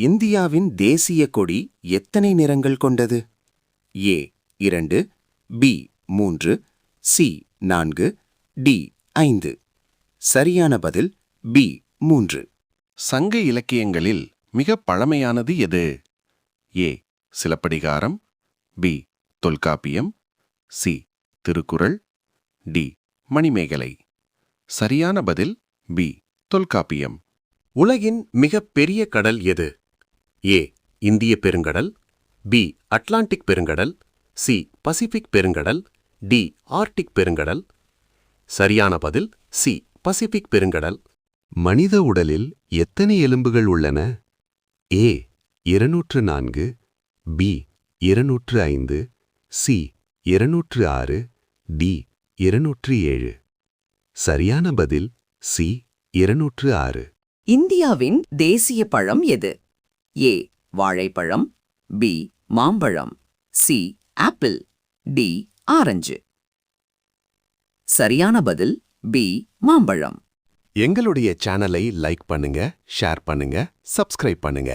இந்தியாவின் தேசிய கொடி எத்தனை நிறங்கள் கொண்டது? ஏ 2, பி 3, சி 4, டி 5. சரியான பதில் பி 3. சங்க இலக்கியங்களில் மிக பழமையானது எது? A Silappathikaram, B Tolkappiyam, C Thirukkural, D Manimekalai. சரியான பதில் பி தொல்காப்பியம். உலகின் மிகப் பெரிய கடல் எது? ஏ இந்திய பெருங்கடல், பி அட்லாண்டிக் பெருங்கடல், சி பசிபிக் பெருங்கடல், டி ஆர்க்டிக் பெருங்கடல். சரியான பதில் சி பசிபிக் பெருங்கடல். மனித உடலில் எத்தனை எலும்புகள் உள்ளன? ஏ 204, பி 205, சி 206, டி 207. சரியான பதில் சி 206. இந்தியாவின் தேசிய பழம் எது? ஏ வாழைப்பழம், பி மாம்பழம், சி ஆப்பிள், டி ஆரஞ்சு. சரியான பதில் பி மாம்பழம். எங்களுடைய சேனலை லைக் பண்ணுங்க, ஷேர் பண்ணுங்க, சப்ஸ்கிரைப் பண்ணுங்க.